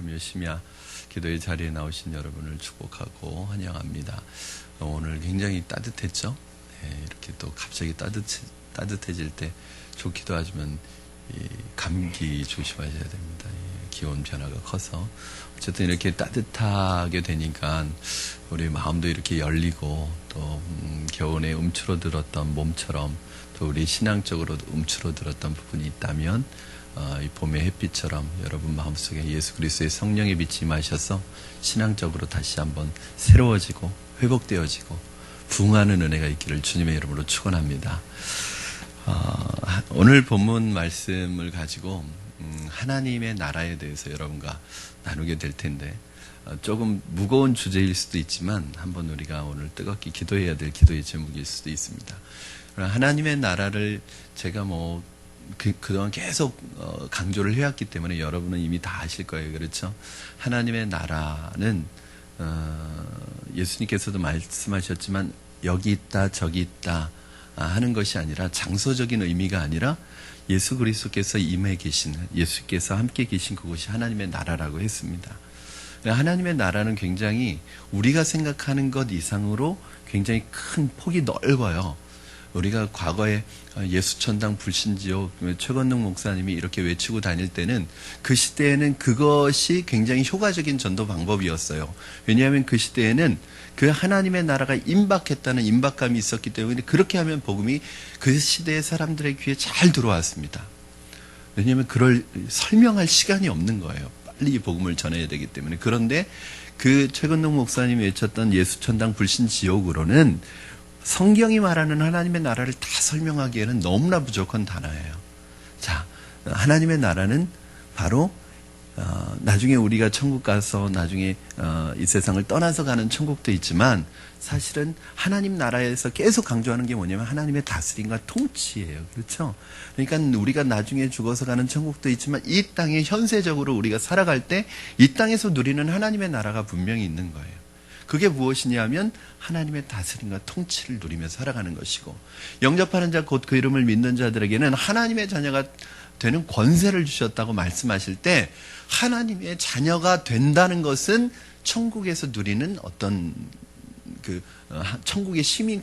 금요 심야 기도의 자리에 나오신 여러분을 축복하고 환영합니다. 오늘 굉장히 따뜻했죠? 이렇게 또 갑자기 따뜻해질 때 좋기도 하지만 감기 조심하셔야 됩니다. 기온 변화가 커서 어쨌든 이렇게 따뜻하게 되니까 우리 마음도 이렇게 열리고 또 겨울에 움츠러들었던 몸처럼 또 우리 신앙적으로 움츠러들었던 부분이 있다면 이 봄의 햇빛처럼 여러분 마음속에 예수 그리스도의 성령의 빛이 임하셔서 신앙적으로 다시 한번 새로워지고 회복되어지고 부흥하는 은혜가 있기를 주님의 이름으로 축원합니다. 오늘 본문 말씀을 가지고 하나님의 나라에 대해서 여러분과 나누게 될 텐데 조금 무거운 주제일 수도 있지만 한번 우리가 오늘 뜨겁게 기도해야 될 기도의 제목일 수도 있습니다. 하나님의 나라를 제가 그동안 계속 강조를 해왔기 때문에 여러분은 이미 다 아실 거예요. 그렇죠? 하나님의 나라는 예수님께서도 말씀하셨지만 여기 있다 저기 있다 하는 것이 아니라 장소적인 의미가 아니라 예수 그리스도께서 임해 계신 예수께서 함께 계신 그곳이 하나님의 나라라고 했습니다. 하나님의 나라는 굉장히 우리가 생각하는 것 이상으로 굉장히 큰 폭이 넓어요. 우리가 과거에 예수천당 불신지옥 최건능 목사님이 이렇게 외치고 다닐 때는 그 시대에는 그것이 굉장히 효과적인 전도 방법이었어요. 왜냐하면 그 시대에는 그 하나님의 나라가 임박했다는 임박감이 있었기 때문에 그렇게 하면 복음이 그 시대의 사람들의 귀에 잘 들어왔습니다. 왜냐하면 그걸 설명할 시간이 없는 거예요. 빨리 이 복음을 전해야 되기 때문에. 그런데 그 최건능 목사님이 외쳤던 예수천당 불신지옥으로는 성경이 말하는 하나님의 나라를 다 설명하기에는 너무나 부족한 단어예요. 자, 하나님의 나라는 바로 나중에 우리가 천국 가서 나중에 이 세상을 떠나서 가는 천국도 있지만 사실은 하나님 나라에서 계속 강조하는 게 뭐냐면 하나님의 다스림과 통치예요. 그렇죠? 그러니까 우리가 나중에 죽어서 가는 천국도 있지만 이 땅에 현세적으로 우리가 살아갈 때 이 땅에서 누리는 하나님의 나라가 분명히 있는 거예요. 그게 무엇이냐 하면 하나님의 다스림과 통치를 누리며 살아가는 것이고 영접하는 자 곧 그 이름을 믿는 자들에게는 하나님의 자녀가 되는 권세를 주셨다고 말씀하실 때 하나님의 자녀가 된다는 것은 천국에서 누리는 어떤 천국의 시민이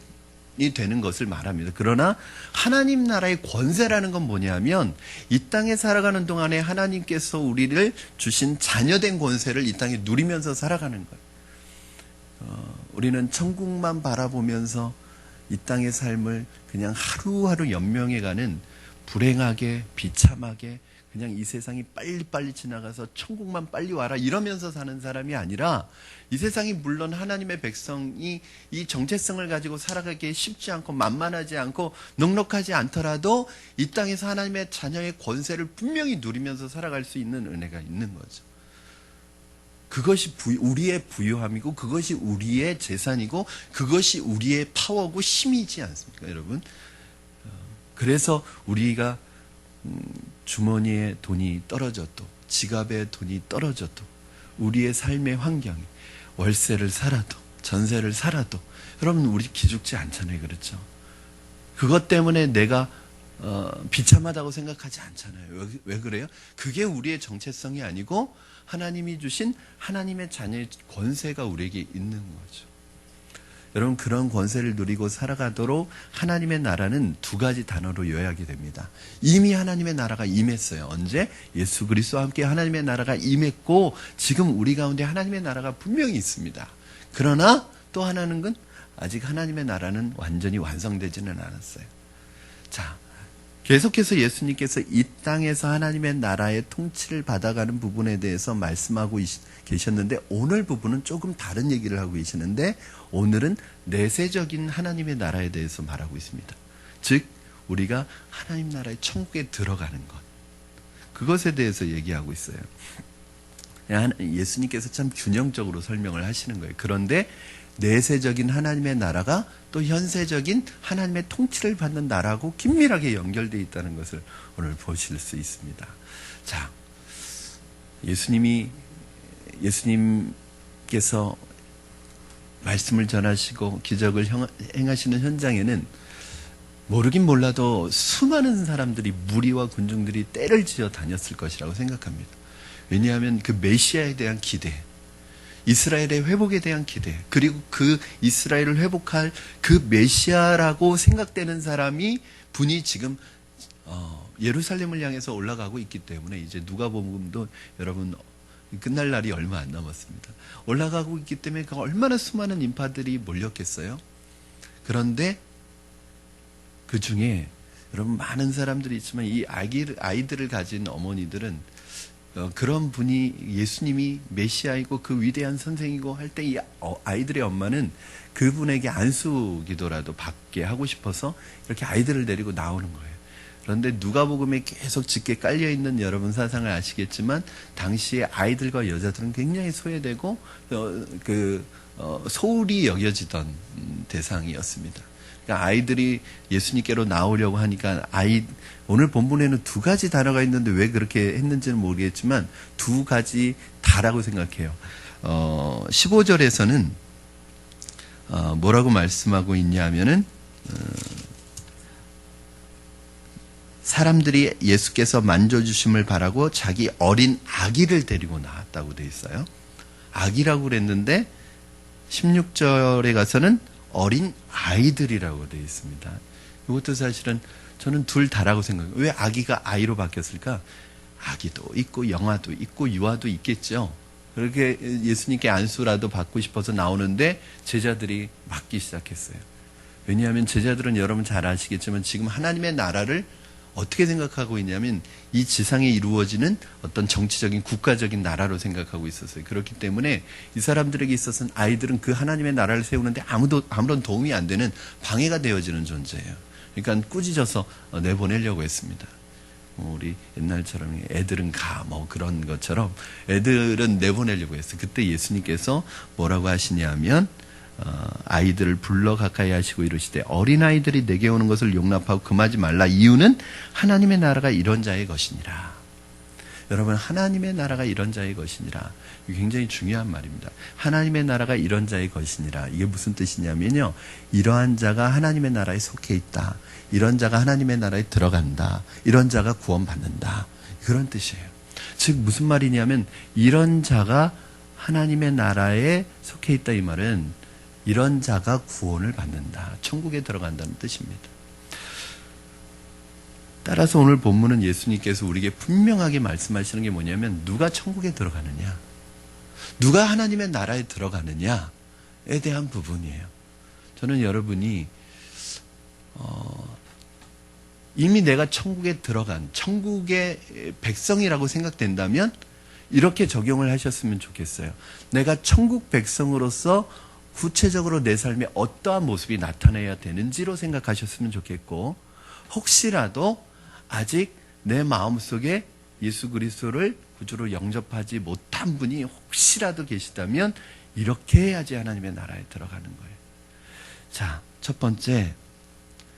되는 것을 말합니다. 그러나 하나님 나라의 권세라는 건 뭐냐면 이 땅에 살아가는 동안에 하나님께서 우리를 주신 자녀된 권세를 이 땅에 누리면서 살아가는 거예요. 우리는 천국만 바라보면서 이 땅의 삶을 그냥 하루하루 연명해가는 불행하게 비참하게 그냥 이 세상이 빨리빨리 지나가서 천국만 빨리 와라 이러면서 사는 사람이 아니라 이 세상이 물론 하나님의 백성이 이 정체성을 가지고 살아가기 쉽지 않고 만만하지 않고 넉넉하지 않더라도 이 땅에서 하나님의 자녀의 권세를 분명히 누리면서 살아갈 수 있는 은혜가 있는 거죠. 그것이 우리의 부유함이고 그것이 우리의 재산이고 그것이 우리의 파워고 힘이지 않습니까, 여러분? 그래서 우리가 주머니에 돈이 떨어져도 지갑에 돈이 떨어져도 우리의 삶의 환경이 월세를 살아도 전세를 살아도 여러분 우리 기죽지 않잖아요. 그렇죠? 그것 때문에 내가 비참하다고 생각하지 않잖아요. 왜 그래요? 그게 우리의 정체성이 아니고 하나님이 주신 하나님의 자녀의 권세가 우리에게 있는 거죠. 여러분 그런 권세를 누리고 살아가도록 하나님의 나라는 두 가지 단어로 요약이 됩니다. 이미 하나님의 나라가 임했어요. 언제? 예수 그리스도와 함께 하나님의 나라가 임했고 지금 우리 가운데 하나님의 나라가 분명히 있습니다. 그러나 또 하나는 건 아직 하나님의 나라는 완전히 완성되지는 않았어요. 자, 계속해서 예수님께서 이 땅에서 하나님의 나라의 통치를 받아가는 부분에 대해서 말씀하고 계셨는데 오늘 부분은 조금 다른 얘기를 하고 계시는데 오늘은 내세적인 하나님의 나라에 대해서 말하고 있습니다. 즉 우리가 하나님 나라의 천국에 들어가는 것 그것에 대해서 얘기하고 있어요. 예수님께서 참 균형적으로 설명을 하시는 거예요. 그런데 내세적인 하나님의 나라가 또 현세적인 하나님의 통치를 받는 나라하고 긴밀하게 연결되어 있다는 것을 오늘 보실 수 있습니다. 자, 예수님께서 말씀을 전하시고 기적을 행하시는 현장에는 모르긴 몰라도 수많은 사람들이 무리와 군중들이 떼를 지어 다녔을 것이라고 생각합니다. 왜냐하면 그 메시아에 대한 기대, 이스라엘의 회복에 대한 기대, 그리고 그 이스라엘을 회복할 그 메시아라고 생각되는 분이 지금 예루살렘을 향해서 올라가고 있기 때문에 이제 누가복음도 여러분 끝날 날이 얼마 안 남았습니다. 올라가고 있기 때문에 얼마나 수많은 인파들이 몰렸겠어요. 그런데 그 중에 여러분 많은 사람들이 있지만 이 아이들을 가진 어머니들은 그런 분이 예수님이 메시아이고 그 위대한 선생이고 할 때 이 아이들의 엄마는 그분에게 안수기도라도 받게 하고 싶어서 이렇게 아이들을 데리고 나오는 거예요. 그런데 누가복음에 계속 짙게 깔려있는 여러분 사상을 아시겠지만 당시에 아이들과 여자들은 굉장히 소외되고 소홀히 여겨지던 대상이었습니다. 그러니까 아이들이 예수님께로 나오려고 하니까 오늘 본문에는 두 가지 단어가 있는데 왜 그렇게 했는지는 모르겠지만 두 가지 다라고 생각해요. 15절에서는 뭐라고 말씀하고 있냐 하면은 사람들이 예수께서 만져주심을 바라고 자기 어린 아기를 데리고 나왔다고 돼 있어요. 아기라고 그랬는데 16절에 가서는 어린 아이들이라고 되어 있습니다. 이것도 사실은 저는 둘 다라고 생각해요. 왜 아기가 아이로 바뀌었을까? 아기도 있고 영아도 있고 유아도 있겠죠. 그렇게 예수님께 안수라도 받고 싶어서 나오는데 제자들이 막기 시작했어요. 왜냐하면 제자들은 여러분 잘 아시겠지만 지금 하나님의 나라를 어떻게 생각하고 있냐면 이 지상에 이루어지는 어떤 정치적인 국가적인 나라로 생각하고 있었어요. 그렇기 때문에 이 사람들에게 있어서는 아이들은 그 하나님의 나라를 세우는데 아무런 도움이 안 되는 방해가 되어지는 존재예요. 그러니까 꾸짖어서 내보내려고 했습니다. 우리 옛날처럼 애들은 가 그런 것처럼 애들은 내보내려고 했어요. 그때 예수님께서 뭐라고 하시냐면 아이들을 불러 가까이 하시고 이르시되 어린아이들이 내게 오는 것을 용납하고 금하지 말라. 이유는 하나님의 나라가 이런 자의 것이니라. 여러분, 하나님의 나라가 이런 자의 것이니라. 이게 굉장히 중요한 말입니다. 하나님의 나라가 이런 자의 것이니라. 이게 무슨 뜻이냐면요, 이러한 자가 하나님의 나라에 속해 있다, 이런 자가 하나님의 나라에 들어간다, 이런 자가 구원받는다, 그런 뜻이에요. 즉 무슨 말이냐면 이런 자가 하나님의 나라에 속해 있다, 이 말은 이런 자가 구원을 받는다, 천국에 들어간다는 뜻입니다. 따라서 오늘 본문은 예수님께서 우리에게 분명하게 말씀하시는 게 뭐냐면 누가 천국에 들어가느냐, 누가 하나님의 나라에 들어가느냐에 대한 부분이에요. 저는 여러분이 이미 내가 천국에 들어간 천국의 백성이라고 생각된다면 이렇게 적용을 하셨으면 좋겠어요. 내가 천국 백성으로서 구체적으로 내 삶에 어떠한 모습이 나타나야 되는지로 생각하셨으면 좋겠고, 혹시라도 아직 내 마음속에 예수 그리스도를 구주로 영접하지 못한 분이 혹시라도 계시다면 이렇게 해야지 하나님의 나라에 들어가는 거예요. 자, 첫 번째,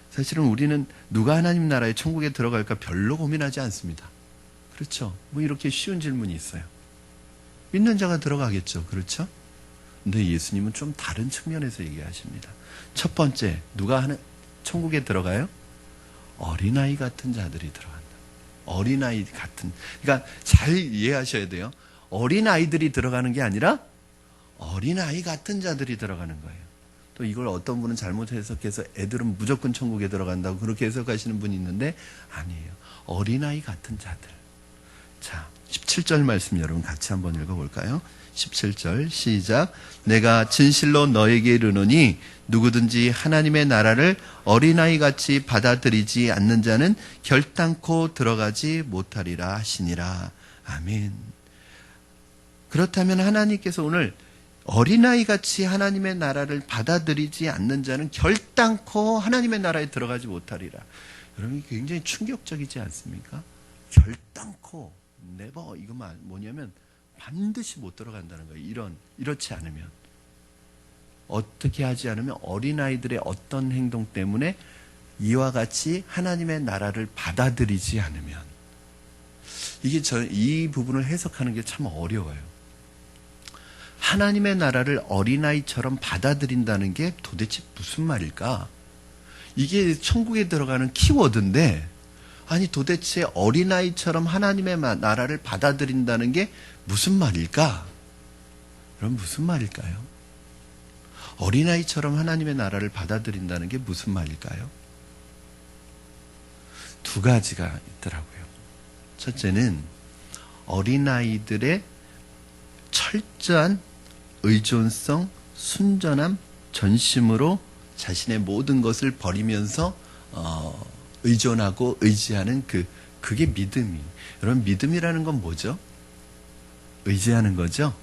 사실은 우리는 누가 하나님 나라에 천국에 들어갈까 별로 고민하지 않습니다. 그렇죠? 이렇게 쉬운 질문이 있어요. 믿는 자가 들어가겠죠. 그렇죠? 근데 예수님은 좀 다른 측면에서 얘기하십니다. 첫 번째, 누가 천국에 들어가요? 어린아이 같은 자들이 들어간다. 어린아이 같은, 그러니까 잘 이해하셔야 돼요. 어린아이들이 들어가는 게 아니라 어린아이 같은 자들이 들어가는 거예요. 또 이걸 어떤 분은 잘못 해석해서 애들은 무조건 천국에 들어간다고 그렇게 해석하시는 분이 있는데 아니에요. 어린아이 같은 자들. 자, 17절 말씀 여러분 같이 한번 읽어볼까요? 17절 시작. 내가 진실로 너에게 이르노니 누구든지 하나님의 나라를 어린아이 같이 받아들이지 않는 자는 결단코 들어가지 못하리라 하시니라. 아멘. 그렇다면 하나님께서 오늘 어린아이 같이 하나님의 나라를 받아들이지 않는 자는 결단코 하나님의 나라에 들어가지 못하리라. 여러분, 굉장히 충격적이지 않습니까? 결단코, never, 이거 뭐냐면 반드시 못 들어간다는 거예요. 이렇지 않으면. 어떻게 하지 않으면 어린아이들의 어떤 행동 때문에 이와 같이 하나님의 나라를 받아들이지 않으면. 이게 이 부분을 해석하는 게 참 어려워요. 하나님의 나라를 어린아이처럼 받아들인다는 게 도대체 무슨 말일까? 이게 천국에 들어가는 키워드인데 아니 도대체 어린아이처럼 하나님의 나라를 받아들인다는 게 무슨 말일까? 그럼 무슨 말일까요? 어린아이처럼 하나님의 나라를 받아들인다는 게 무슨 말일까요? 두 가지가 있더라고요. 첫째는 어린아이들의 철저한 의존성, 순전함, 전심으로 자신의 모든 것을 버리면서 의존하고 의지하는 그게 믿음이. 여러분, 믿음이라는 건 뭐죠? 의지하는 거죠?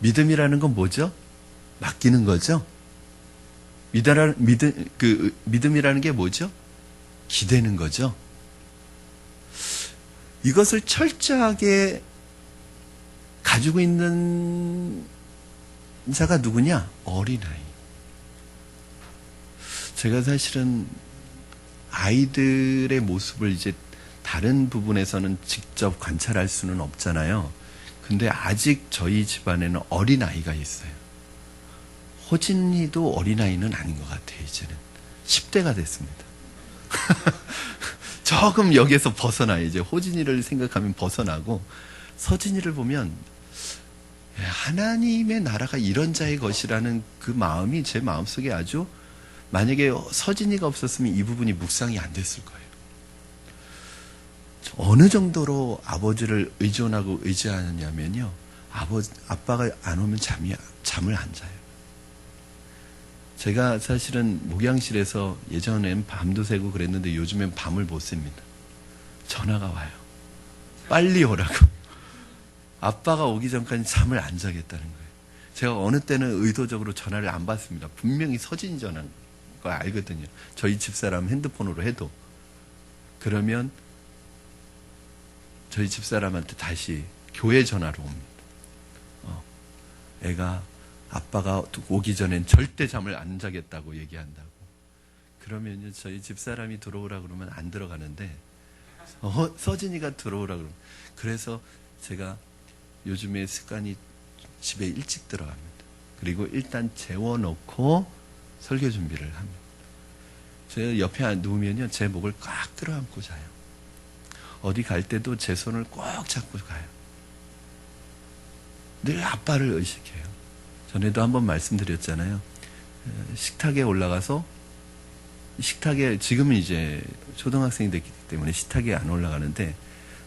믿음이라는 건 뭐죠? 맡기는 거죠? 믿음이라는 게 뭐죠? 기대는 거죠? 이것을 철저하게 가지고 있는 자가 누구냐? 어린아이. 제가 사실은 아이들의 모습을 이제 다른 부분에서는 직접 관찰할 수는 없잖아요. 근데 아직 저희 집안에는 어린아이가 있어요. 호진이도 어린아이는 아닌 것 같아요, 이제는. 10대가 됐습니다. 조금 여기에서 벗어나요. 이제 호진이를 생각하면 벗어나고, 서진이를 보면 하나님의 나라가 이런 자의 것이라는 그 마음이 제 마음속에 아주, 만약에 서진이가 없었으면 이 부분이 묵상이 안 됐을 거예요. 어느 정도로 아버지를 의존하고 의지하느냐면요, 아빠가 안 오면 잠을 안 자요. 제가 사실은 목양실에서 예전엔 밤도 새고 그랬는데 요즘엔 밤을 못 셉니다. 전화가 와요. 빨리 오라고. 아빠가 오기 전까지 잠을 안 자겠다는 거예요. 제가 어느 때는 의도적으로 전화를 안 받습니다. 분명히 서진이 전화인 거 알거든요. 저희 집사람 핸드폰으로 해도. 그러면 저희 집사람한테 다시 교회 전화로 옵니다. 애가 아빠가 오기 전엔 절대 잠을 안 자겠다고 얘기한다고. 그러면 저희 집사람이 들어오라 그러면 안 들어가는데 서진이가 들어오라 그러면. 그래서 제가 요즘에 습관이 집에 일찍 들어갑니다. 그리고 일단 재워놓고 설교 준비를 합니다. 제가 옆에 누우면요, 제 목을 꽉 들어안고 자요. 어디 갈 때도 제 손을 꼭 잡고 가요. 늘 아빠를 의식해요. 전에도 한번 말씀드렸잖아요. 식탁에 올라가서, 지금은 이제 초등학생이 됐기 때문에 식탁에 안 올라가는데,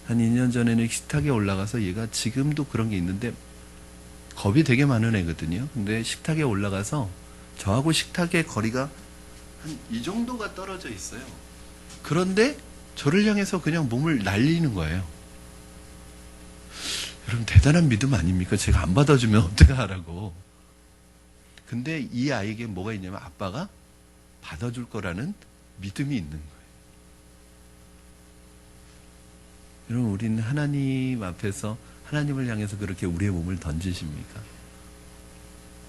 한 2년 전에는 식탁에 올라가서 얘가 지금도 그런 게 있는데, 겁이 되게 많은 애거든요. 근데 식탁에 올라가서 저하고 식탁의 거리가 한 이 정도가 떨어져 있어요. 그런데 저를 향해서 그냥 몸을 날리는 거예요. 여러분, 대단한 믿음 아닙니까? 제가 안 받아주면 어떡하라고. 근데 이 아이에게 뭐가 있냐면 아빠가 받아줄 거라는 믿음이 있는 거예요. 여러분, 우리는 하나님 앞에서 하나님을 향해서 그렇게 우리의 몸을 던지십니까?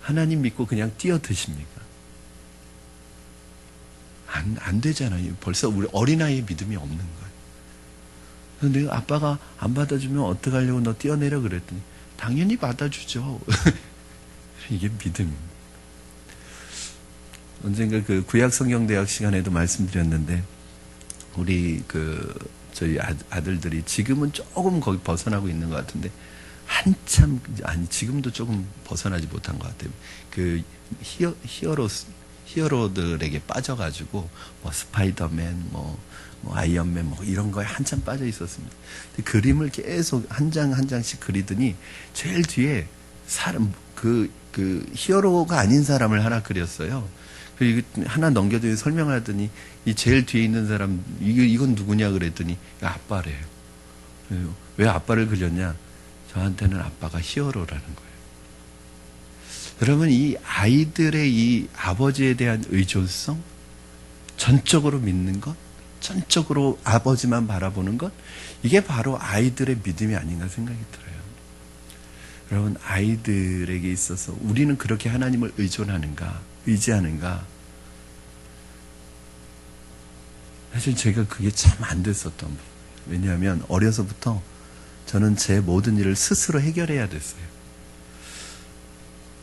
하나님 믿고 그냥 뛰어드십니까? 안 되잖아요. 벌써 우리 어린아이의 믿음이 없는 거예요. 근데 아빠가 안 받아주면 어떡하려고 너 뛰어내려 그랬더니 당연히 받아주죠. 이게 믿음입니다. 언젠가 그 구약성경대학 시간에도 말씀드렸는데, 우리 저희 아들들이 지금은 조금 거기 벗어나고 있는 것 같은데, 지금도 조금 벗어나지 못한 것 같아요. 그 히어로들에게 빠져가지고, 스파이더맨, 아이언맨, 이런 거에 한참 빠져 있었습니다. 근데 그림을 계속 한 장 한 장씩 그리더니, 제일 뒤에 히어로가 아닌 사람을 하나 그렸어요. 그리고 하나 넘겨도 설명을 하더니, 이 제일 뒤에 있는 사람, 이건 누구냐 그랬더니, 아빠래요. 왜 아빠를 그렸냐? 저한테는 아빠가 히어로라는 거예요. 여러분, 이 아이들의 이 아버지에 대한 의존성, 전적으로 믿는 것, 전적으로 아버지만 바라보는 것, 이게 바로 아이들의 믿음이 아닌가 생각이 들어요. 여러분, 아이들에게 있어서 우리는 그렇게 하나님을 의지하는가? 사실 제가 그게 참 안 됐었던 부분. 왜냐하면 어려서부터 저는 제 모든 일을 스스로 해결해야 됐어요.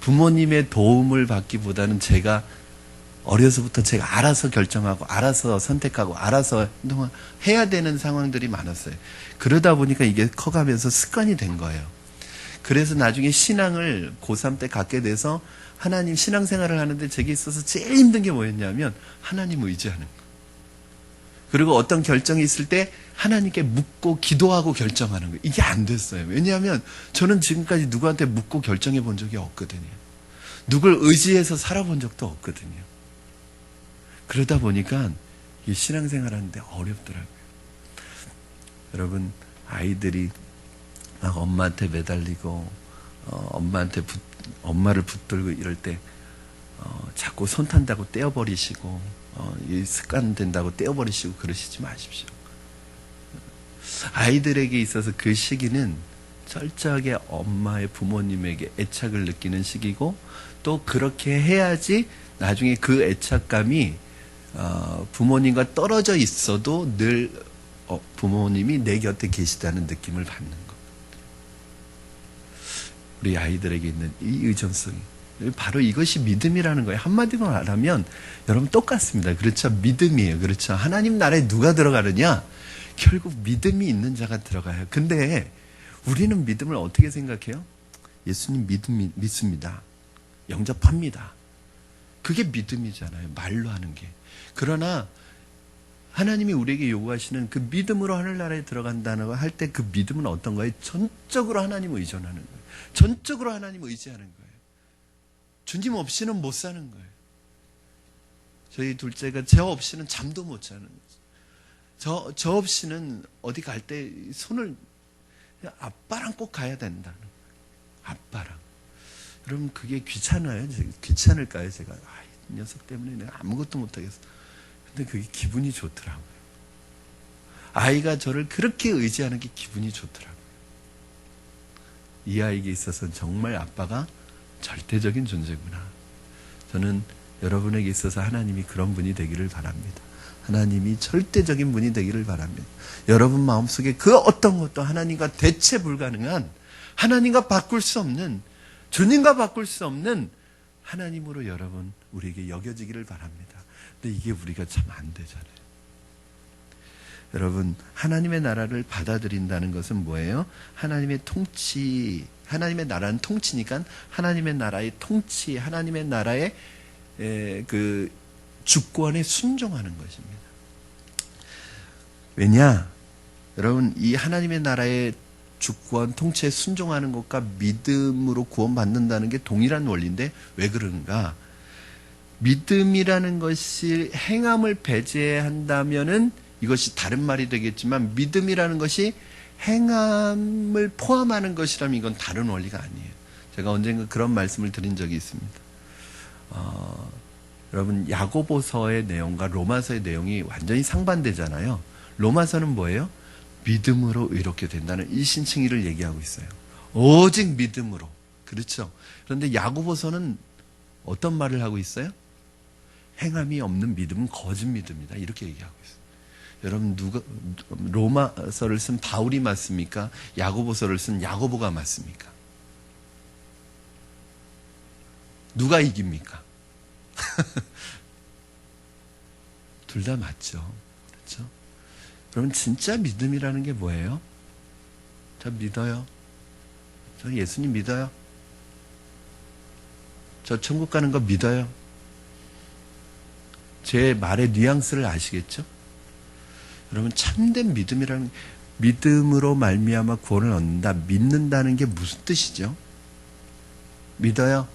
부모님의 도움을 받기보다는 제가 어려서부터 제가 알아서 결정하고 알아서 선택하고 알아서 해야 되는 상황들이 많았어요. 그러다 보니까 이게 커가면서 습관이 된 거예요. 그래서 나중에 신앙을 고3 때 갖게 돼서 하나님 신앙생활을 하는데 제게 있어서 제일 힘든 게 뭐였냐면 하나님 의지하는 거. 그리고 어떤 결정이 있을 때 하나님께 묻고 기도하고 결정하는 거예요. 이게 안 됐어요. 왜냐하면 저는 지금까지 누구한테 묻고 결정해 본 적이 없거든요. 누굴 의지해서 살아본 적도 없거든요. 그러다 보니까 이 신앙생활 하는데 어렵더라고요. 여러분, 아이들이 막 엄마한테 매달리고 엄마를 붙들고 이럴 때 자꾸 손 탄다고 떼어버리시고 이 습관 된다고 떼어버리시고 그러시지 마십시오. 아이들에게 있어서 그 시기는 철저하게 엄마의 부모님에게 애착을 느끼는 시기고 또 그렇게 해야지 나중에 그 애착감이 부모님과 떨어져 있어도 늘 부모님이 내 곁에 계시다는 느낌을 받는 것. 우리 아이들에게 있는 이 의존성이 바로 이것이 믿음이라는 거예요. 한마디로 말하면 여러분 똑같습니다. 그렇죠? 믿음이에요. 그렇죠? 하나님 나라에 누가 들어가느냐? 결국 믿음이 있는 자가 들어가요. 근데 우리는 믿음을 어떻게 생각해요? 예수님 믿습니다. 영접합니다. 그게 믿음이잖아요. 말로 하는 게. 그러나 하나님이 우리에게 요구하시는 그 믿음으로 하늘나라에 들어간다는 거 할 때 그 믿음은 어떤 거예요? 전적으로 하나님을 의존하는 거예요. 전적으로 하나님을 의지하는 거예요. 주님 없이는 못 사는 거예요. 저희 둘째가 저 없이는 잠도 못 자는 거예요. 저 없이는 어디 갈 때 손을 아빠랑 꼭 가야 된다는 거예요. 아빠랑. 그럼 그게 귀찮아요? 귀찮을까요? 제가 이 녀석 때문에 내가 아무것도 못하겠어. 근데 그게 기분이 좋더라고요. 아이가 저를 그렇게 의지하는 게 기분이 좋더라고요. 이 아이에게 있어서는 정말 아빠가 절대적인 존재구나. 저는 여러분에게 있어서 하나님이 그런 분이 되기를 바랍니다. 하나님이 절대적인 분이 되기를 바랍니다. 여러분 마음속에 그 어떤 것도 하나님과 대체 불가능한, 하나님과 바꿀 수 없는, 주님과 바꿀 수 없는 하나님으로 여러분 우리에게 여겨지기를 바랍니다. 근데 이게 우리가 참 안 되잖아요. 여러분, 하나님의 나라를 받아들인다는 것은 뭐예요? 하나님의 통치, 하나님의 나라는 통치니까 하나님의 나라의 통치, 하나님의 나라의 그 주권에 순종하는 것입니다. 왜냐? 여러분, 이 하나님의 나라의 주권, 통치에 순종하는 것과 믿음으로 구원받는다는 게 동일한 원리인데 왜 그런가? 믿음이라는 것이 행함을 배제한다면은 이것이 다른 말이 되겠지만 믿음이라는 것이 행함을 포함하는 것이라면 이건 다른 원리가 아니에요. 제가 언젠가 그런 말씀을 드린 적이 있습니다. 여러분, 야고보서의 내용과 로마서의 내용이 완전히 상반되잖아요. 로마서는 뭐예요? 믿음으로 의롭게 된다는 일신칭의를 얘기하고 있어요. 오직 믿음으로. 그렇죠? 그런데 야고보서는 어떤 말을 하고 있어요? 행함이 없는 믿음은 거짓 믿음이다. 이렇게 얘기하고 있어요. 여러분, 로마서를 쓴 바울이 맞습니까? 야고보서를 쓴 야고보가 맞습니까? 누가 이깁니까? 둘 다 맞죠. 그렇죠? 그러면 진짜 믿음이라는 게 뭐예요? 저 믿어요. 저 예수님 믿어요. 저 천국 가는 거 믿어요. 제 말의 뉘앙스를 아시겠죠? 여러분, 참된 믿음이라는, 믿음으로 말미암아 구원을 얻는다, 믿는다는 게 무슨 뜻이죠? 믿어요.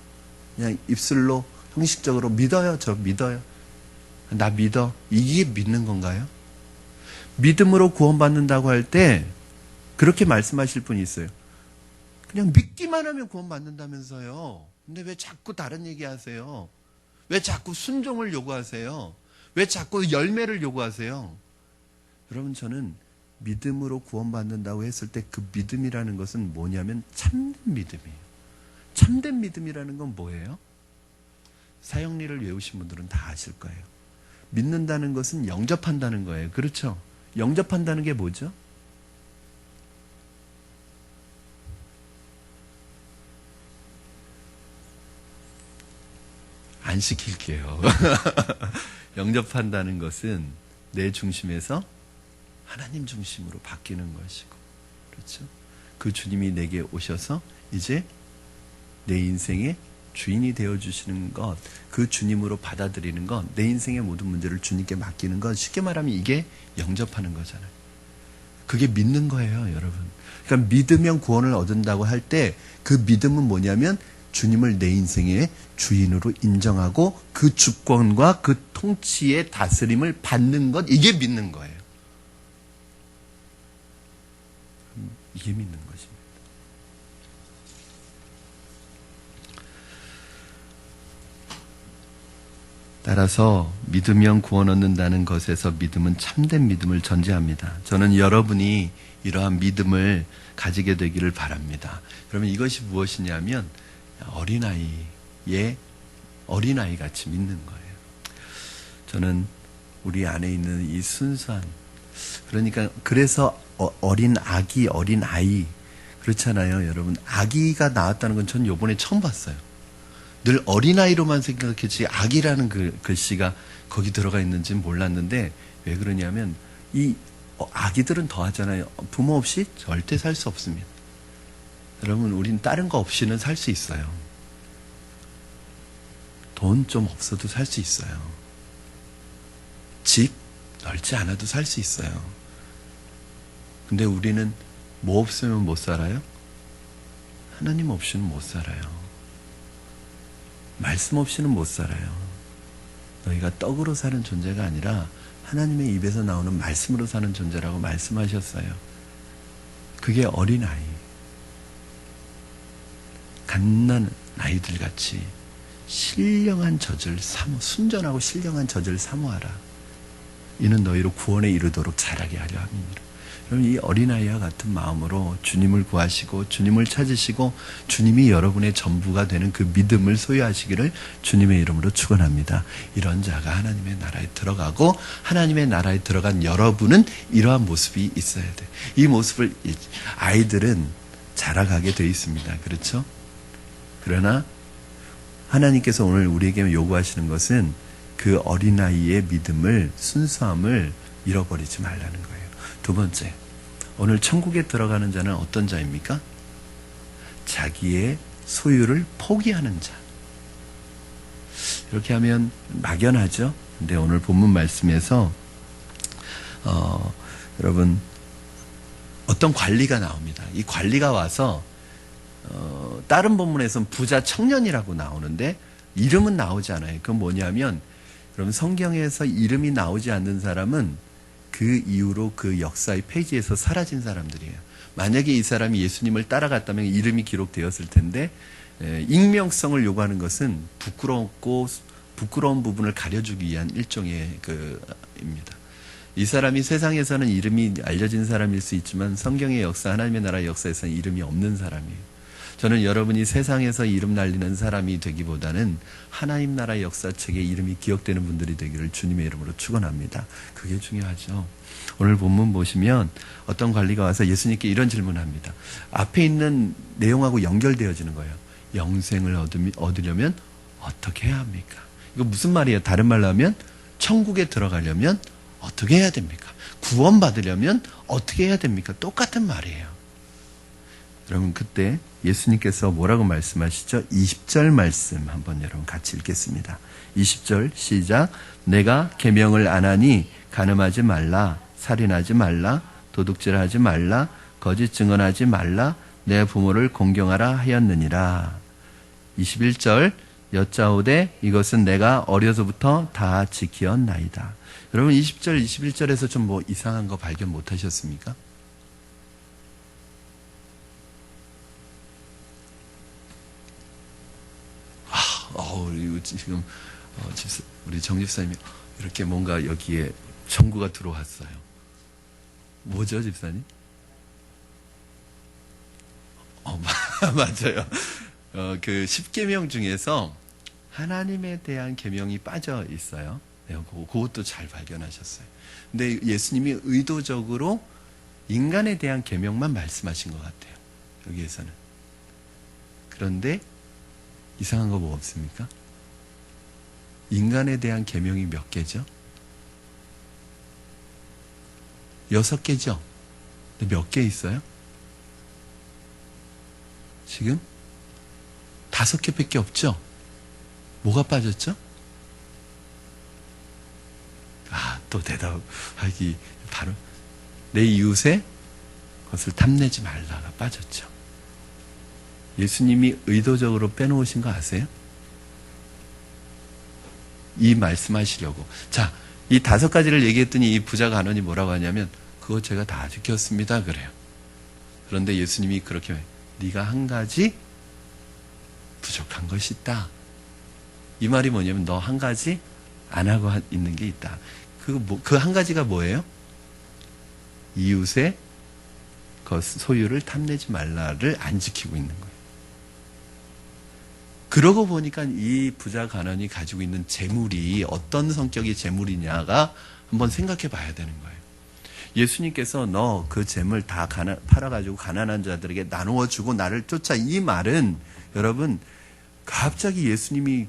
그냥 입술로 형식적으로 믿어요. 저 믿어요. 나 믿어. 이게 믿는 건가요? 믿음으로 구원받는다고 할 때 그렇게 말씀하실 분이 있어요. 그냥 믿기만 하면 구원받는다면서요. 근데 왜 자꾸 다른 얘기 하세요? 왜 자꾸 순종을 요구하세요? 왜 자꾸 열매를 요구하세요? 여러분, 저는 믿음으로 구원받는다고 했을 때 그 믿음이라는 것은 뭐냐면 참된 믿음이에요. 참된 믿음이라는 건 뭐예요? 사형리를 외우신 분들은 다 아실 거예요. 믿는다는 것은 영접한다는 거예요. 그렇죠? 영접한다는 게 뭐죠? 안 시킬게요. 영접한다는 것은 내 중심에서 하나님 중심으로 바뀌는 것이고, 그렇죠? 그 주님이 내게 오셔서 이제 내 인생의 주인이 되어주시는 것, 그 주님으로 받아들이는 것, 내 인생의 모든 문제를 주님께 맡기는 것, 쉽게 말하면 이게 영접하는 거잖아요. 그게 믿는 거예요, 여러분. 그러니까 믿으면 구원을 얻는다고 할 때 그 믿음은 뭐냐면 주님을 내 인생의 주인으로 인정하고 그 주권과 그 통치의 다스림을 받는 것, 이게 믿는 거예요. 이게 믿는 것입니다. 따라서 믿으면 구원 얻는다는 것에서 믿음은 참된 믿음을 전제합니다. 저는 여러분이 이러한 믿음을 가지게 되기를 바랍니다. 그러면 이것이 무엇이냐면 어린아이 같이 믿는 거예요. 저는 우리 안에 있는 이 순수한, 그러니까 그래서 어린 아기, 어린 아이 그렇잖아요, 여러분. 아기가 나왔다는 건 전 요번에 처음 봤어요. 늘 어린아이로만 생각했지 아기라는 그 글씨가 거기 들어가 있는지는 몰랐는데, 왜 그러냐면 이 아기들은 더 하잖아요. 부모 없이 절대 살 수 없습니다. 여러분, 우린 다른 거 없이는 살 수 있어요. 돈 좀 없어도 살 수 있어요. 집 넓지 않아도 살 수 있어요. 근데 우리는 뭐 없으면 못 살아요? 하나님 없이는 못 살아요. 말씀 없이는 못 살아요. 너희가 떡으로 사는 존재가 아니라 하나님의 입에서 나오는 말씀으로 사는 존재라고 말씀하셨어요. 그게 어린아이. 갓난 아이들 같이 신령한 젖을 순전하고 신령한 젖을 사모하라. 이는 너희로 구원에 이르도록 자라게 하려 함이니라. 여러분, 이 어린아이와 같은 마음으로 주님을 구하시고 주님을 찾으시고 주님이 여러분의 전부가 되는 그 믿음을 소유하시기를 주님의 이름으로 축원합니다. 이런 자가 하나님의 나라에 들어가고, 하나님의 나라에 들어간 여러분은 이러한 모습이 있어야 돼요. 이 모습을 아이들은 자라가게 되어 있습니다. 그렇죠? 그러나 하나님께서 오늘 우리에게 요구하시는 것은 그 어린아이의 믿음을, 순수함을 잃어버리지 말라는 거예요. 두 번째, 오늘 천국에 들어가는 자는 어떤 자입니까? 자기의 소유를 포기하는 자. 이렇게 하면 막연하죠? 근데 오늘 본문 말씀에서 여러분, 어떤 관리가 나옵니다. 이 관리가 와서 다른 본문에서는 부자 청년이라고 나오는데 이름은 나오지 않아요. 그건 뭐냐면, 여러분, 성경에서 이름이 나오지 않는 사람은 그 이후로 그 역사의 페이지에서 사라진 사람들이에요. 만약에 이 사람이 예수님을 따라갔다면 이름이 기록되었을 텐데, 익명성을 요구하는 것은 부끄러운 부분을 가려주기 위한 일종의 입니다. 이 사람이 세상에서는 이름이 알려진 사람일 수 있지만 성경의 역사, 하나님의 나라의 역사에서는 이름이 없는 사람이에요. 저는 여러분이 세상에서 이름 날리는 사람이 되기보다는 하나님 나라의 역사책에 이름이 기억되는 분들이 되기를 주님의 이름으로 축원합니다. 그게 중요하죠. 오늘 본문 보시면 어떤 관리가 와서 예수님께 이런 질문을 합니다. 앞에 있는 내용하고 연결되어지는 거예요. 영생을 얻으려면 어떻게 해야 합니까? 이거 무슨 말이에요? 다른 말로 하면 천국에 들어가려면 어떻게 해야 됩니까? 구원받으려면 어떻게 해야 됩니까? 똑같은 말이에요. 여러분, 그때 예수님께서 뭐라고 말씀하시죠? 20절 말씀 한번 여러분 같이 읽겠습니다. 20절 시작. 내가 계명을 안 하니 간음하지 말라, 살인하지 말라, 도둑질하지 말라, 거짓 증언하지 말라, 내 부모를 공경하라 하였느니라. 21절 여짜오되 이것은 내가 어려서부터 다 지키었나이다. 여러분, 20절 21절에서 좀 뭐 이상한 거 발견 못 하셨습니까? 지금 우리 정 집사님이 이렇게 뭔가 여기에 정구가 들어왔어요. 뭐죠, 집사님? 맞아요. 그 10계명 중에서 하나님에 대한 계명이 빠져 있어요. 네, 그것도 잘 발견하셨어요. 근데 예수님이 의도적으로 인간에 대한 계명만 말씀하신 것 같아요, 여기에서는. 그런데 이상한 거 뭐 없습니까? 인간에 대한 계명이 몇 개죠? 6개죠? 근데 몇 개 있어요? 지금? 5개밖에 없죠? 뭐가 빠졌죠? 또 대답하기 바로 내 이웃의 것을 탐내지 말라가 빠졌죠. 예수님이 의도적으로 빼놓으신 거 아세요? 이 말씀하시려고. 자, 이 5가지를 얘기했더니 이 부자 간원이 뭐라고 하냐면 그거 제가 다 지켰습니다 그래요. 그런데 예수님이 그렇게 말해요. 네가 한 가지 부족한 것이 있다. 이 말이 뭐냐면 너 한 가지 안 하고 있는 게 있다. 그 한 가지가 뭐예요? 이웃의 소유를 탐내지 말라를 안 지키고 있는 거예요. 그러고 보니까 이 부자 간원이 가지고 있는 재물이 어떤 성격의 재물이냐가 한번 생각해 봐야 되는 거예요. 예수님께서 너 그 재물 다 팔아가지고 가난한 자들에게 나누어 주고 나를 쫓아, 이 말은 여러분 갑자기 예수님이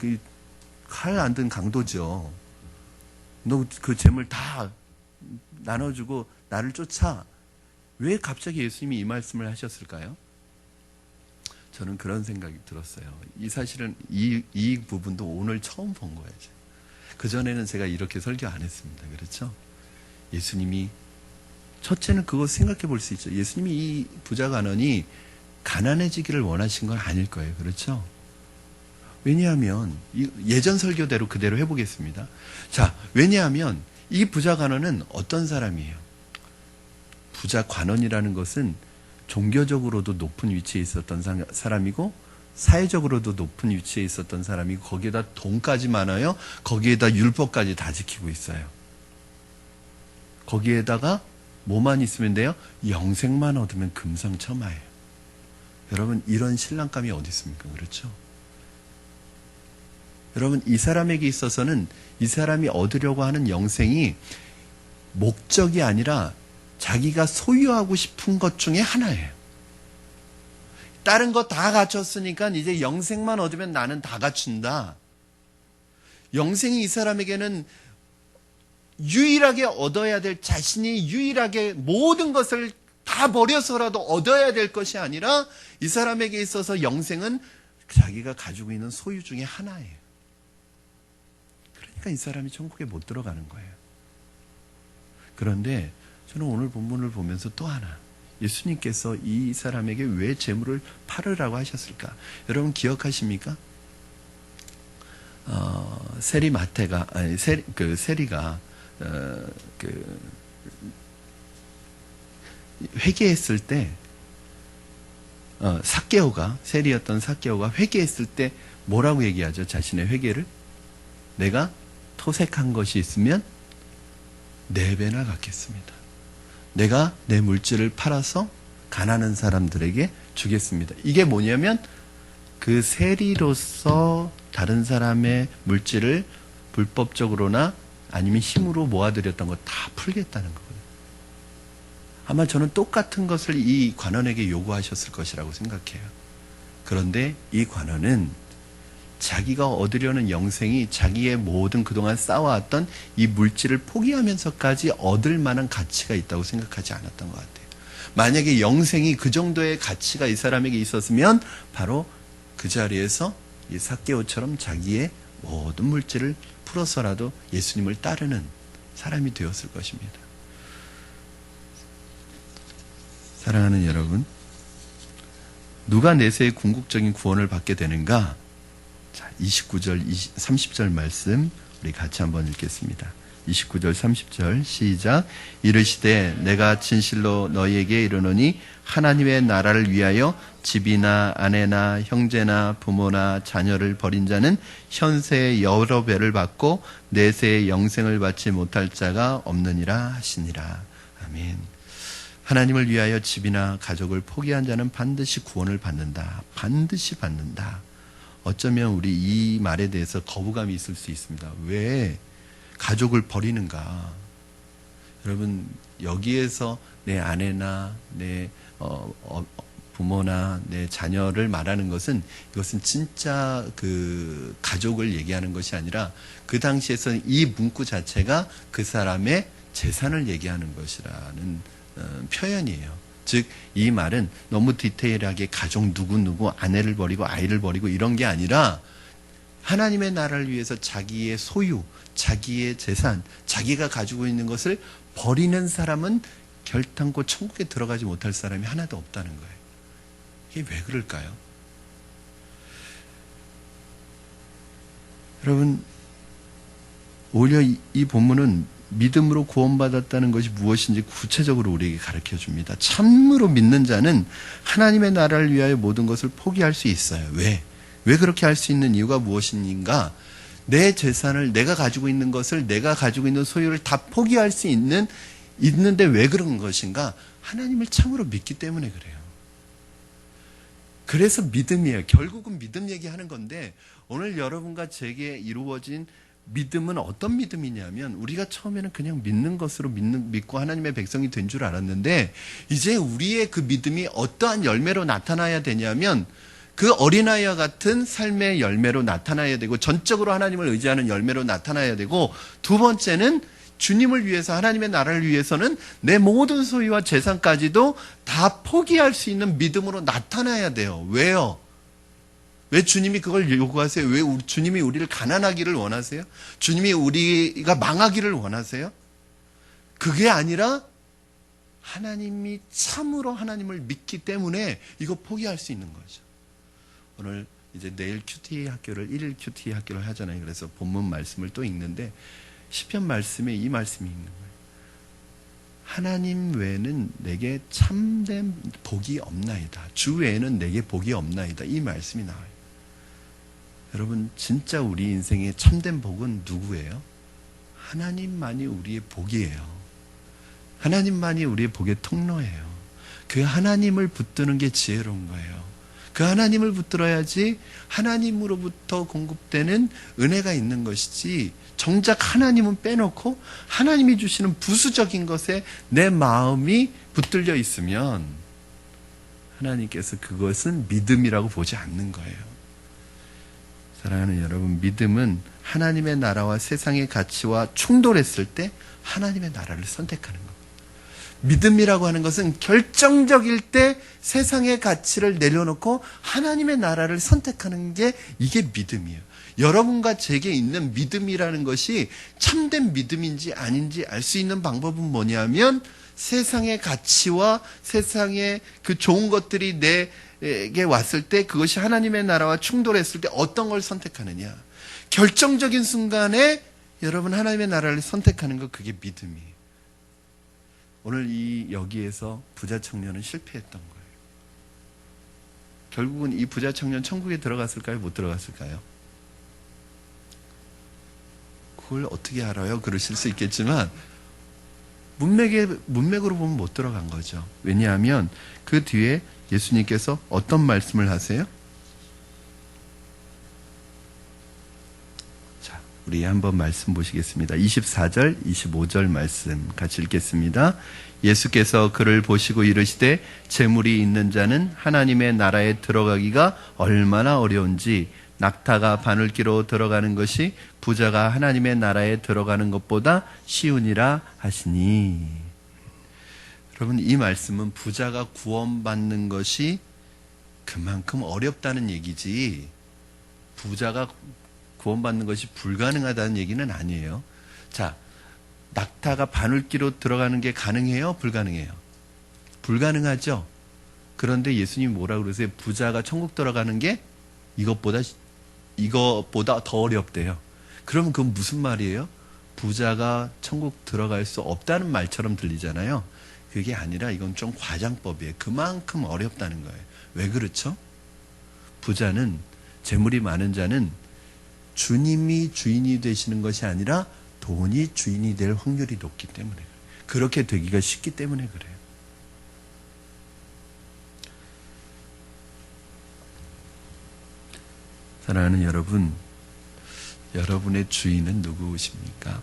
칼 안 든 강도죠. 너 그 재물 다 나눠주고 나를 쫓아. 왜 갑자기 예수님이 이 말씀을 하셨을까요? 저는 그런 생각이 들었어요. 사실은 이 부분도 오늘 처음 본 거예요. 그전에는 제가 이렇게 설교 안 했습니다. 그렇죠? 예수님이, 첫째는 그거 생각해 볼 수 있죠. 예수님이 이 부자 간원이 가난해지기를 원하신 건 아닐 거예요. 그렇죠? 왜냐하면 예전 설교대로 그대로 해보겠습니다. 자, 왜냐하면 이 부자 간원은 어떤 사람이에요? 부자 관원이라는 것은 종교적으로도 높은 위치에 있었던 사람이고 사회적으로도 높은 위치에 있었던 사람이고 거기에다 돈까지 많아요. 거기에다 율법까지 다 지키고 있어요. 거기에다가 뭐만 있으면 돼요? 영생만 얻으면 금상첨화예요. 여러분 이런 신랑감이 어디 있습니까? 그렇죠? 여러분 이 사람에게 있어서는 이 사람이 얻으려고 하는 영생이 목적이 아니라 자기가 소유하고 싶은 것 중에 하나예요. 다른 거 다 갖췄으니까 이제 영생만 얻으면 나는 다 갖춘다. 영생이 이 사람에게는 유일하게 얻어야 될, 자신이 유일하게 모든 것을 다 버려서라도 얻어야 될 것이 아니라 이 사람에게 있어서 영생은 자기가 가지고 있는 소유 중에 하나예요. 그러니까 이 사람이 천국에 못 들어가는 거예요. 그런데 저는 오늘 본문을 보면서 또 하나, 예수님께서 이 사람에게 왜 재물을 팔으라고 하셨을까? 여러분 기억하십니까? 세리가 회개했을 때, 세리였던 삭개오가 회개했을 때 뭐라고 얘기하죠? 자신의 회개를? 내가 토색한 것이 있으면 4배나 갚겠습니다. 내가 내 물질을 팔아서 가난한 사람들에게 주겠습니다. 이게 뭐냐면 그 세리로서 다른 사람의 물질을 불법적으로나 아니면 힘으로 모아들였던 거 다 풀겠다는 거거든요. 아마 저는 똑같은 것을 이 관원에게 요구하셨을 것이라고 생각해요. 그런데 이 관원은 자기가 얻으려는 영생이 자기의 모든 그동안 쌓아왔던 이 물질을 포기하면서까지 얻을 만한 가치가 있다고 생각하지 않았던 것 같아요. 만약에 영생이 그 정도의 가치가 이 사람에게 있었으면 바로 그 자리에서 이 삭개오처럼 자기의 모든 물질을 풀어서라도 예수님을 따르는 사람이 되었을 것입니다. 사랑하는 여러분, 누가 내세의 궁극적인 구원을 받게 되는가? 자, 29절, 30절 말씀 우리 같이 한번 읽겠습니다. 29절, 30절 시작. 이르시되 내가 진실로 너희에게 이르노니 하나님의 나라를 위하여 집이나 아내나 형제나 부모나 자녀를 버린 자는 현세의 여러 배를 받고 내세의 영생을 받지 못할 자가 없느니라 하시니라. 아멘. 하나님을 위하여 집이나 가족을 포기한 자는 반드시 구원을 받는다. 반드시 받는다. 어쩌면 우리 이 말에 대해서 거부감이 있을 수 있습니다. 왜 가족을 버리는가? 여러분 여기에서 내 아내나 내 부모나 내 자녀를 말하는 것은 이것은 진짜 그 가족을 얘기하는 것이 아니라 그 당시에서는 이 문구 자체가 그 사람의 재산을 얘기하는 것이라는 표현이에요. 즉 이 말은 너무 디테일하게 가족 누구누구 아내를 버리고 아이를 버리고 이런 게 아니라 하나님의 나라를 위해서 자기의 소유, 자기의 재산, 자기가 가지고 있는 것을 버리는 사람은 결탄코 천국에 들어가지 못할 사람이 하나도 없다는 거예요. 이게 왜 그럴까요? 여러분, 오히려 이 본문은 믿음으로 구원받았다는 것이 무엇인지 구체적으로 우리에게 가르쳐 줍니다. 참으로 믿는 자는 하나님의 나라를 위하여 모든 것을 포기할 수 있어요. 왜? 왜 그렇게 할 수 있는 이유가 무엇인가? 내 재산을, 내가 가지고 있는 것을, 내가 가지고 있는 소유를 다 포기할 수 있는데 왜 그런 것인가? 하나님을 참으로 믿기 때문에 그래요. 그래서 믿음이에요. 결국은 믿음 얘기하는 건데 오늘 여러분과 제게 이루어진 믿음은 어떤 믿음이냐면 우리가 처음에는 그냥 믿는 것으로 믿고 하나님의 백성이 된 줄 알았는데 이제 우리의 그 믿음이 어떠한 열매로 나타나야 되냐면 그 어린아이와 같은 삶의 열매로 나타나야 되고 전적으로 하나님을 의지하는 열매로 나타나야 되고 두 번째는 주님을 위해서 하나님의 나라를 위해서는 내 모든 소유와 재산까지도 다 포기할 수 있는 믿음으로 나타나야 돼요. 왜요? 왜 주님이 그걸 요구하세요? 왜 주님이 우리를 가난하기를 원하세요? 주님이 우리가 망하기를 원하세요? 그게 아니라 하나님이 참으로 하나님을 믿기 때문에 이거 포기할 수 있는 거죠. 오늘 이제 내일 큐티 학교를 1일 큐티 학교를 하잖아요. 그래서 본문 말씀을 또 읽는데 시편 말씀에 이 말씀이 있는 거예요. 하나님 외에는 내게 참된 복이 없나이다. 주 외에는 내게 복이 없나이다. 이 말씀이 나와요. 여러분 진짜 우리 인생의 참된 복은 누구예요? 하나님만이 우리의 복이에요. 하나님만이 우리의 복의 통로예요. 그 하나님을 붙드는 게 지혜로운 거예요. 그 하나님을 붙들어야지 하나님으로부터 공급되는 은혜가 있는 것이지 정작 하나님은 빼놓고 하나님이 주시는 부수적인 것에 내 마음이 붙들려 있으면 하나님께서 그것은 믿음이라고 보지 않는 거예요. 사랑하는 여러분, 믿음은 하나님의 나라와 세상의 가치와 충돌했을 때 하나님의 나라를 선택하는 겁니다. 믿음이라고 하는 것은 결정적일 때 세상의 가치를 내려놓고 하나님의 나라를 선택하는 게 이게 믿음이에요. 여러분과 제게 있는 믿음이라는 것이 참된 믿음인지 아닌지 알 수 있는 방법은 뭐냐면 세상의 가치와 세상의 그 좋은 것들이 내게 왔을 때 그것이 하나님의 나라와 충돌했을 때 어떤 걸 선택하느냐. 결정적인 순간에 여러분 하나님의 나라를 선택하는 거 그게 믿음이에요. 오늘 여기에서 부자 청년은 실패했던 거예요. 결국은 이 부자 청년 천국에 들어갔을까요? 못 들어갔을까요? 그걸 어떻게 알아요? 그러실 수 있겠지만 문맥으로 보면 못 들어간 거죠. 왜냐하면 그 뒤에 예수님께서 어떤 말씀을 하세요? 자, 우리 한번 말씀 보시겠습니다. 24절, 25절 말씀 같이 읽겠습니다. 예수께서 그를 보시고 이르시되 재물이 있는 자는 하나님의 나라에 들어가기가 얼마나 어려운지 낙타가 바늘기로 들어가는 것이 부자가 하나님의 나라에 들어가는 것보다 쉬우니라 하시니. 여러분, 이 말씀은 부자가 구원받는 것이 그만큼 어렵다는 얘기지 부자가 구원받는 것이 불가능하다는 얘기는 아니에요. 자, 낙타가 바늘기로 들어가는 게 가능해요? 불가능해요? 불가능하죠. 그런데 예수님이 뭐라고 그러세요? 부자가 천국 들어가는 게 이것보다 더 어렵대요. 그러면 그건 무슨 말이에요? 부자가 천국 들어갈 수 없다는 말처럼 들리잖아요. 그게 아니라 이건 좀 과장법이에요. 그만큼 어렵다는 거예요. 왜 그렇죠? 부자는, 재물이 많은 자는 주님이 주인이 되시는 것이 아니라 돈이 주인이 될 확률이 높기 때문에 그래요. 그렇게 되기가 쉽기 때문에 그래요. 사랑하는 여러분, 여러분의 주인은 누구십니까?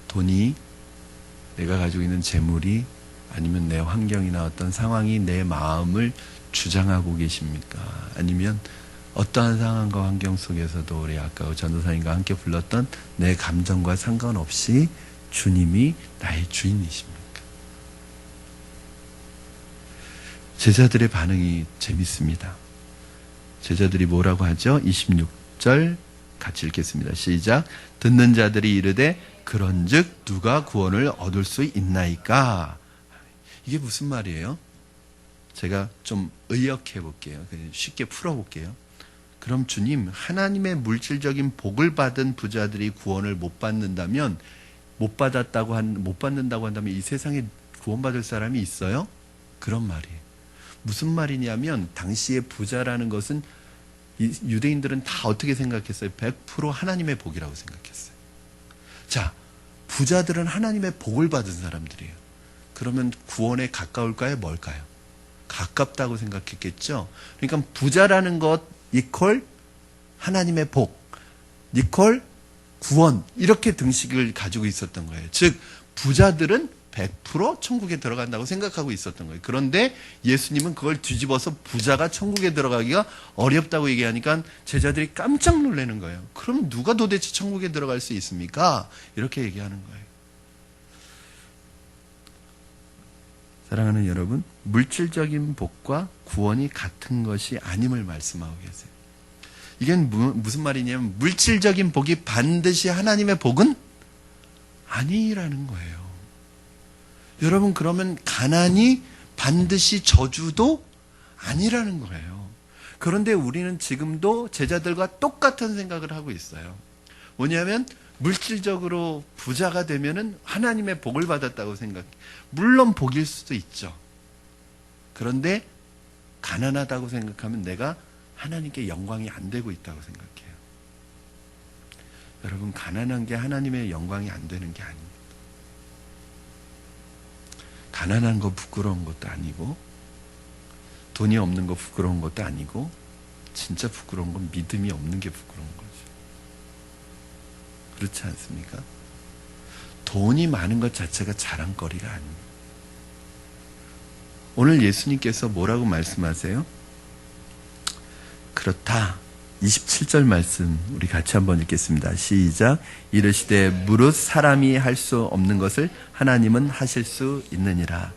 돈이, 내가 가지고 있는 재물이 아니면 내 환경이나 어떤 상황이 내 마음을 주장하고 계십니까? 아니면 어떠한 상황과 환경 속에서도 우리 아까 전도사님과 함께 불렀던 내 감정과 상관없이 주님이 나의 주인이십니까? 제자들의 반응이 재밌습니다. 제자들이 뭐라고 하죠? 26절 같이 읽겠습니다. 시작. 듣는 자들이 이르되 그런즉 누가 구원을 얻을 수 있나이까? 이게 무슨 말이에요? 제가 좀 의역해 볼게요. 쉽게 풀어 볼게요. 그럼 주님, 하나님의 물질적인 복을 받은 부자들이 구원을 못 받는다면, 못 받는다고 한다면 이 세상에 구원받을 사람이 있어요? 그런 말이에요. 무슨 말이냐면 당시에 부자라는 것은 유대인들은 다 어떻게 생각했어요? 100% 하나님의 복이라고 생각했어요. 자, 부자들은 하나님의 복을 받은 사람들이에요. 그러면 구원에 가까울까요? 뭘까요? 가깝다고 생각했겠죠? 그러니까 부자라는 것 이퀄 하나님의 복, 이퀄 구원, 이렇게 등식을 가지고 있었던 거예요. 즉 부자들은 100% 천국에 들어간다고 생각하고 있었던 거예요. 그런데 예수님은 그걸 뒤집어서 부자가 천국에 들어가기가 어렵다고 얘기하니까 제자들이 깜짝 놀라는 거예요. 그럼 누가 도대체 천국에 들어갈 수 있습니까? 이렇게 얘기하는 거예요. 사랑하는 여러분, 물질적인 복과 구원이 같은 것이 아님을 말씀하고 계세요. 이게 무슨 말이냐면 물질적인 복이 반드시 하나님의 복은 아니라는 거예요. 여러분, 그러면 가난이 반드시 저주도 아니라는 거예요. 그런데 우리는 지금도 제자들과 똑같은 생각을 하고 있어요. 뭐냐면 물질적으로 부자가 되면은 하나님의 복을 받았다고 생각해. 물론 복일 수도 있죠. 그런데 가난하다고 생각하면 내가 하나님께 영광이 안 되고 있다고 생각해요. 여러분, 가난한 게 하나님의 영광이 안 되는 게 아닙니다. 가난한 거 부끄러운 것도 아니고, 돈이 없는 거 부끄러운 것도 아니고, 진짜 부끄러운 건 믿음이 없는 게 부끄러운 거죠. 그렇지 않습니까? 돈이 많은 것 자체가 자랑거리가 아닙니다. 오늘 예수님께서 뭐라고 말씀하세요? 그렇다. 27절 말씀 우리 같이 한번 읽겠습니다. 시작. 이르시되 무릇 사람이 할 수 없는 것을 하나님은 하실 수 있느니라.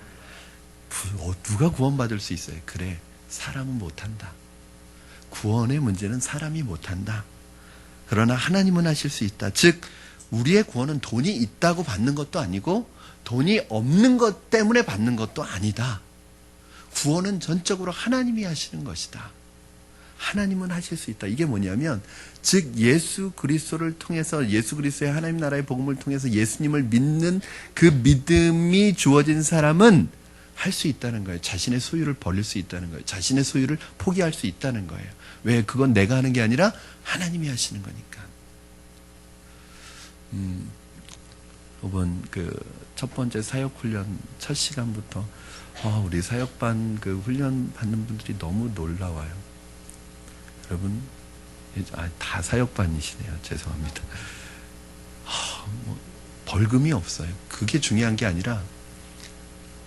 누가 구원받을 수 있어요? 그래, 사람은 못한다. 구원의 문제는 사람이 못한다. 그러나 하나님은 하실 수 있다. 즉 우리의 구원은 돈이 있다고 받는 것도 아니고 돈이 없는 것 때문에 받는 것도 아니다. 구원은 전적으로 하나님이 하시는 것이다. 하나님은 하실 수 있다. 이게 뭐냐면 즉 예수 그리스도를 통해서, 예수 그리스도의 하나님 나라의 복음을 통해서 예수님을 믿는 그 믿음이 주어진 사람은 할 수 있다는 거예요. 자신의 소유를 버릴 수 있다는 거예요. 자신의 소유를 포기할 수 있다는 거예요. 왜? 그건 내가 하는 게 아니라 하나님이 하시는 거니까. 이번 첫 번째 사역 훈련 첫 시간부터 우리 사역반 훈련 받는 분들이 너무 놀라워요. 여러분, 다 사역반이시네요. 죄송합니다. 벌금이 없어요. 그게 중요한 게 아니라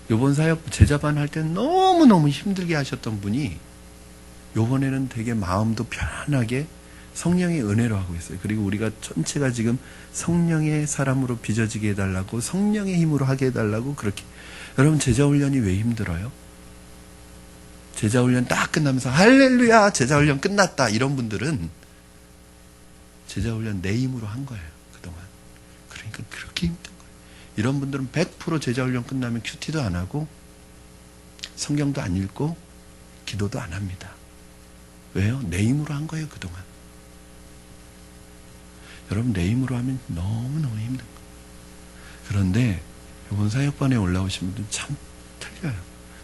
요번 사역 제자반 할 때는 너무너무 힘들게 하셨던 분이 요번에는 되게 마음도 편안하게 성령의 은혜로 하고 있어요. 그리고 우리가 전체가 지금 성령의 사람으로 빚어지게 해달라고, 성령의 힘으로 하게 해달라고 그렇게. 여러분, 제자훈련이 왜 힘들어요? 제자훈련 딱 끝나면서 할렐루야 제자훈련 끝났다 이런 분들은 제자훈련 내 힘으로 한 거예요. 그동안. 그러니까 그렇게 힘든 거예요. 이런 분들은 100% 제자훈련 끝나면 큐티도 안 하고 성경도 안 읽고 기도도 안 합니다. 왜요? 내 힘으로 한 거예요. 그동안. 여러분, 내 힘으로 하면 너무너무 힘든 거예요. 그런데 이번 사역반에 올라오신 분들은 참 틀려요.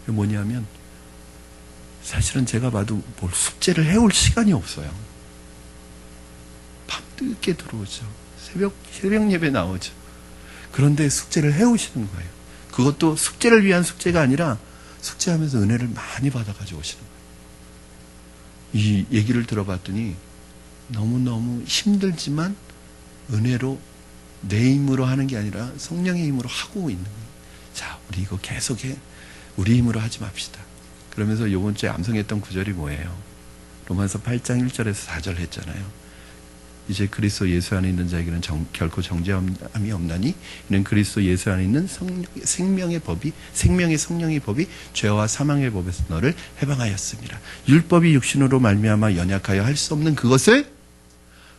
뭐냐면 사실은 제가 봐도 뭘 숙제를 해올 시간이 없어요. 밤늦게 들어오죠. 새벽 예배 나오죠. 그런데 숙제를 해오시는 거예요. 그것도 숙제를 위한 숙제가 아니라 숙제하면서 은혜를 많이 받아가지고 오시는 거예요. 이 얘기를 들어봤더니 너무너무 힘들지만 은혜로 내 힘으로 하는 게 아니라 성령의 힘으로 하고 있는 거예요. 자, 우리 이거 계속해. 우리 힘으로 하지 맙시다. 그러면서 요번 주에 암송했던 구절이 뭐예요? 로마서 8장 1절에서 4절 했잖아요. 이제 그리스도 예수 안에 있는 자에게는 결코 정죄함이 없나니 이는 그리스도 예수 안에 있는 생명의 성령의 법이 죄와 사망의 법에서 너를 해방하였습니다. 율법이 육신으로 말미암아 연약하여 할 수 없는 그것을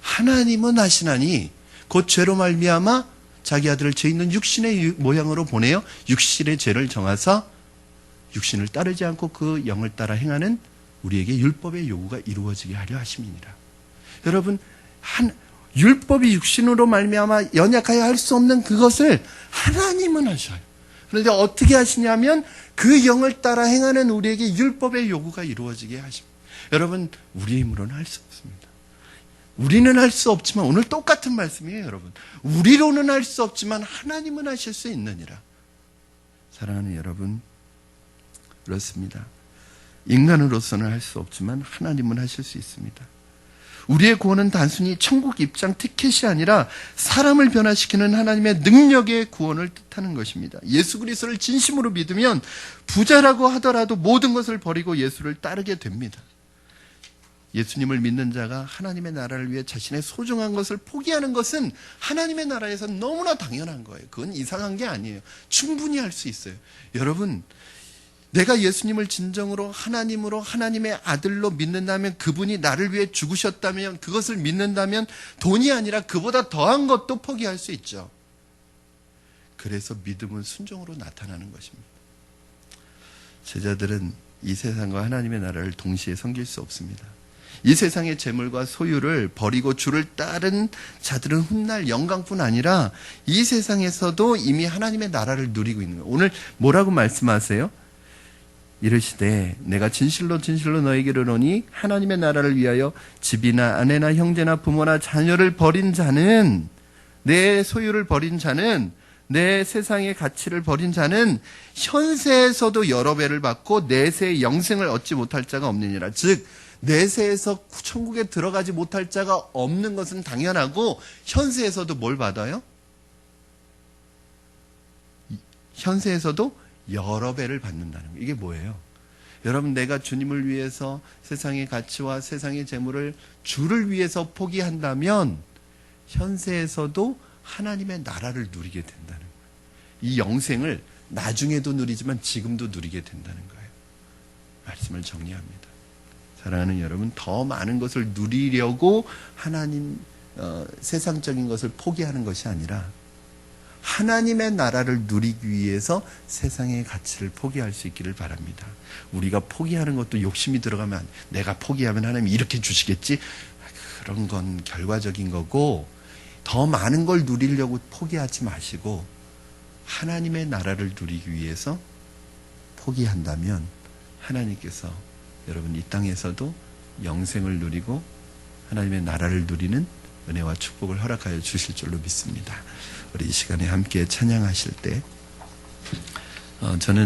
하나님은 하시나니 곧 죄로 말미암아 자기 아들을 죄 있는 육신의 모양으로 보내어 육신의 죄를 정하사 육신을 따르지 않고 그 영을 따라 행하는 우리에게 율법의 요구가 이루어지게 하려 하심이니라. 여러분, 율법이 육신으로 말미암아 연약하여 할 수 없는 그것을 하나님은 하셔요. 그런데 어떻게 하시냐면 그 영을 따라 행하는 우리에게 율법의 요구가 이루어지게 하십니다. 여러분, 우리 힘으로는 할 수 없습니다. 우리는 할 수 없지만, 오늘 똑같은 말씀이에요, 여러분. 우리로는 할 수 없지만 하나님은 하실 수 있느니라. 사랑하는 여러분, 그렇습니다. 인간으로서는 할 수 없지만 하나님은 하실 수 있습니다. 우리의 구원은 단순히 천국 입장 티켓이 아니라 사람을 변화시키는 하나님의 능력의 구원을 뜻하는 것입니다. 예수 그리스도를 진심으로 믿으면 부자라고 하더라도 모든 것을 버리고 예수를 따르게 됩니다. 예수님을 믿는 자가 하나님의 나라를 위해 자신의 소중한 것을 포기하는 것은 하나님의 나라에서 너무나 당연한 거예요. 그건 이상한 게 아니에요. 충분히 할 수 있어요. 여러분, 내가 예수님을 진정으로 하나님으로 하나님의 아들로 믿는다면, 그분이 나를 위해 죽으셨다면, 그것을 믿는다면 돈이 아니라 그보다 더한 것도 포기할 수 있죠. 그래서 믿음은 순종으로 나타나는 것입니다. 제자들은 이 세상과 하나님의 나라를 동시에 섬길 수 없습니다. 이 세상의 재물과 소유를 버리고 주를 따른 자들은 훗날 영광뿐 아니라 이 세상에서도 이미 하나님의 나라를 누리고 있는 거예요. 오늘 뭐라고 말씀하세요? 이르시되 내가 진실로 진실로 너에게 이르노니 하나님의 나라를 위하여 집이나 아내나 형제나 부모나 자녀를 버린 자는, 내 소유를 버린 자는, 내 세상의 가치를 버린 자는 현세에서도 여러 배를 받고 내세의 영생을 얻지 못할 자가 없느니라. 즉 내세에서 천국에 들어가지 못할 자가 없는 것은 당연하고, 현세에서도 뭘 받아요? 현세에서도 여러 배를 받는다는 거예요. 이게 뭐예요? 여러분, 내가 주님을 위해서 세상의 가치와 세상의 재물을 주를 위해서 포기한다면 현세에서도 하나님의 나라를 누리게 된다는 거예요. 이 영생을 나중에도 누리지만 지금도 누리게 된다는 거예요. 말씀을 정리합니다. 사랑하는 여러분, 더 많은 것을 누리려고 세상적인 것을 포기하는 것이 아니라 하나님의 나라를 누리기 위해서 세상의 가치를 포기할 수 있기를 바랍니다. 우리가 포기하는 것도 욕심이 들어가면, 내가 포기하면 하나님이 이렇게 주시겠지? 그런 건 결과적인 거고, 더 많은 걸 누리려고 포기하지 마시고 하나님의 나라를 누리기 위해서 포기한다면 하나님께서 여러분 이 땅에서도 영생을 누리고 하나님의 나라를 누리는 은혜와 축복을 허락하여 주실 줄로 믿습니다. 우리 이 시간에 함께 찬양하실 때 저는